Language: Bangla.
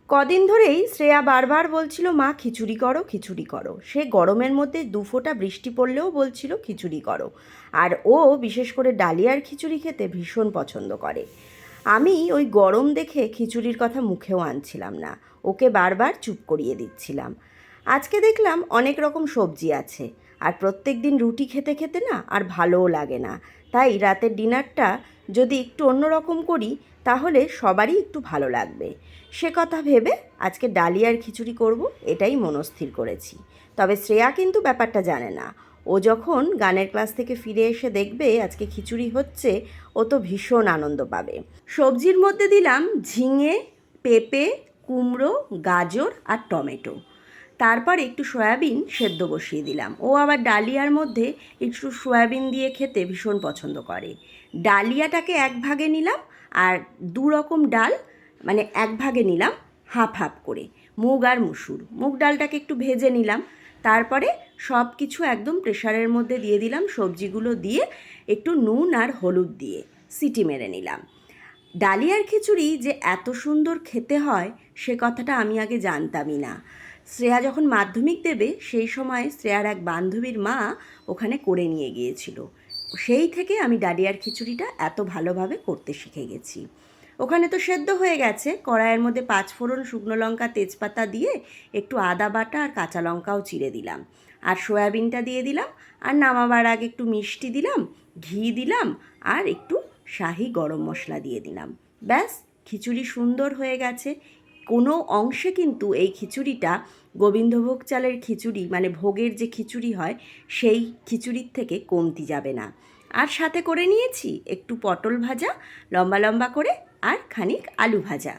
কদিন ধরেই শ্রেয়া বারবার বলছিল মা খিচুড়ি করো খিচুড়ি করো। সে গরমের মধ্যে দুফোঁটা বৃষ্টি পড়লেও বলছিল খিচুড়ি করো। আর ও বিশেষ করে ডালিয়ার খিচুড়ি খেতে ভীষণ পছন্দ করে। আমি ওই গরম দেখে খিচুড়ির কথা মুখেও আনছিলাম না, ওকে বারবার চুপ করিয়ে দিচ্ছিলাম। আজকে দেখলাম অনেক রকম সবজি আছে, আর প্রত্যেক দিন রুটি খেতে খেতে না আর ভালোও লাগে না। তাই রাতের ডিনারটা যদি একটু অন্যরকম করি তাহলে সবারই একটু ভালো লাগবে। সে কথা ভেবে আজকে ডালিয়ার খিচুড়ি করব, এটাই মনস্থির করেছি। তবে শ্রেয়া কিন্তু ব্যাপারটা জানে না। ও যখন গানের ক্লাস থেকে ফিরে এসে দেখবে আজকে খিচুড়ি হচ্ছে, ও তো ভীষণ আনন্দ পাবে। সবজির মধ্যে দিলাম ঝিঙে, পেঁপে, কুমড়ো, গাজর আর টমেটো। তারপর একটু সয়াবিন সেদ্ধ বসিয়ে দিলাম। ও আবার ডালিয়ার মধ্যে একটু সয়াবিন দিয়ে খেতে ভীষণ পছন্দ করে। ডালিয়াটাকে এক ভাগে নিলাম, আর দু রকম ডাল মানে এক ভাগে নিলাম, হাফ হাফ করে। মুগ আর মুসুর, মুগ ডালটাকে একটু ভেজে নিলাম। তারপরে সব কিছু একদম প্রেশারের মধ্যে দিয়ে দিলাম, সবজিগুলো দিয়ে একটু নুন আর হলুদ দিয়ে সিটি মেরে নিলাম। ডালিয়ার খিচুড়ি যে এত সুন্দর খেতে হয় সে কথাটা আমি আগে জানতামই না। শ্রেয়া যখন মাধ্যমিক দেবে সেই সময় শ্রেয়ার এক বান্ধবীর মা ওখানে করে নিয়ে গিয়েছিল। সেই থেকে আমি ডালিয়ার খিচুড়িটা এত ভালোভাবে করতে শিখে গেছি। ওখানে তো সেদ্ধ হয়ে গেছে, কড়াইয়ের মধ্যে পাঁচফোড়ন, শুকনো লঙ্কা, তেজপাতা দিয়ে একটু আদা বাটা আর কাঁচা লঙ্কাও চিড়ে দিলাম, আর সয়াবিনটা দিয়ে দিলাম। আর নামাবার আগে একটু মিষ্টি দিলাম, ঘি দিলাম, আর একটু শাহি গরম মশলা দিয়ে দিলাম। ব্যাস, খিচুড়ি সুন্দর হয়ে গেছে। কোনো অংশে কিন্তু এই খিচুড়িটা গোবিন্দভোগ চালের খিচুড়ি মানে ভোগের যে খিচুড়ি হয় সেই খিচুড়ির থেকে কমতি যাবে না। আর সাথে করে নিয়েছি একটু পটল ভাজা লম্বা লম্বা করে, আর খানিক আলু ভাজা।